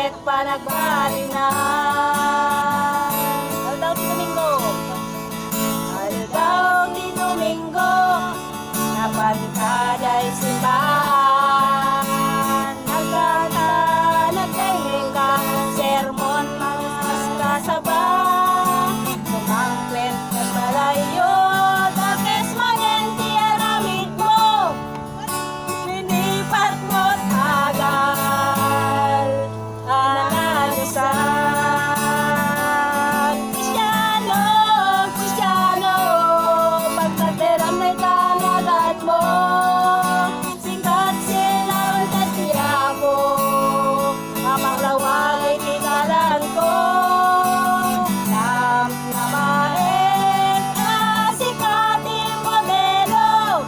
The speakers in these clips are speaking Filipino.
bakit pa nagbalinahan? Aldaw di Domingo, Aldaw di Domingo, napalikada'y simbahan. Nagkata, nagkahiling ka, sermon, mas kasaba. Sumangkwet ka malayo, tapos magenti aramid mo. Linipat mo't agal, analisan. Kristyano, Kristyano, pagkatiram na'y talagat mo. Sikat silang tatiya ko, amang lawag ay tinalan ko. Namnamain ka sikating modelo,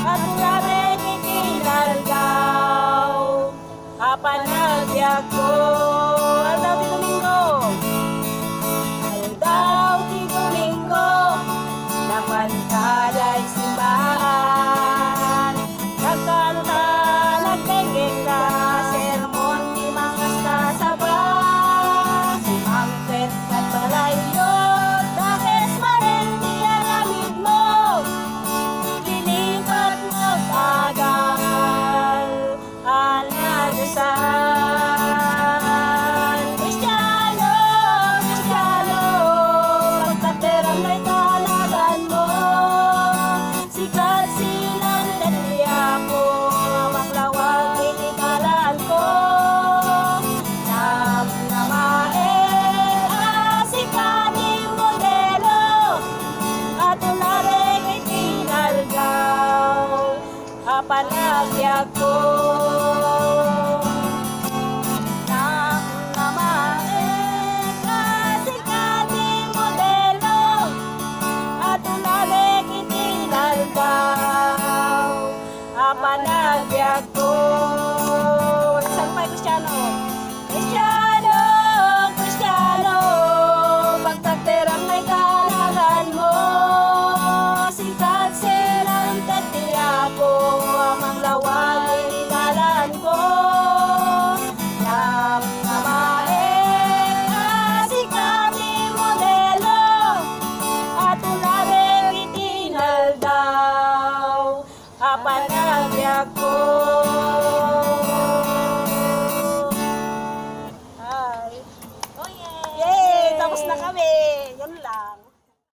at ulamin itinalgaw. Kapanagbiag ko, Aldaw di Domingo, Aldaw di Domingo, napalikada'y simbahan. Nagkanta, nagpengeng ka, sermon di mangas kasaba. Sumangkit ka't malayot, dakes marenti aramid mo. Lilipat mo't agal, analisan. Kristyano, Kristyano, pagkatiram na'y talagan mo. Sikat silang tatiya ko, amang lawag inikalan ko. Namnamain sikating modelo, at ulareng itinalgaw. Kapanagbiag ko, namnamain sikating modelo, at ulareng itinalgaw. Kapanagbiag ko. Saan pa Kristyano? Kristyano, Kristyano, pagkatiram na'y talagan mo. Sikat silang tatiya ko, amang lawag ay tinalan ko. Namnamain sikating modelo, at ulareng itinaldaw. Kapanagbiag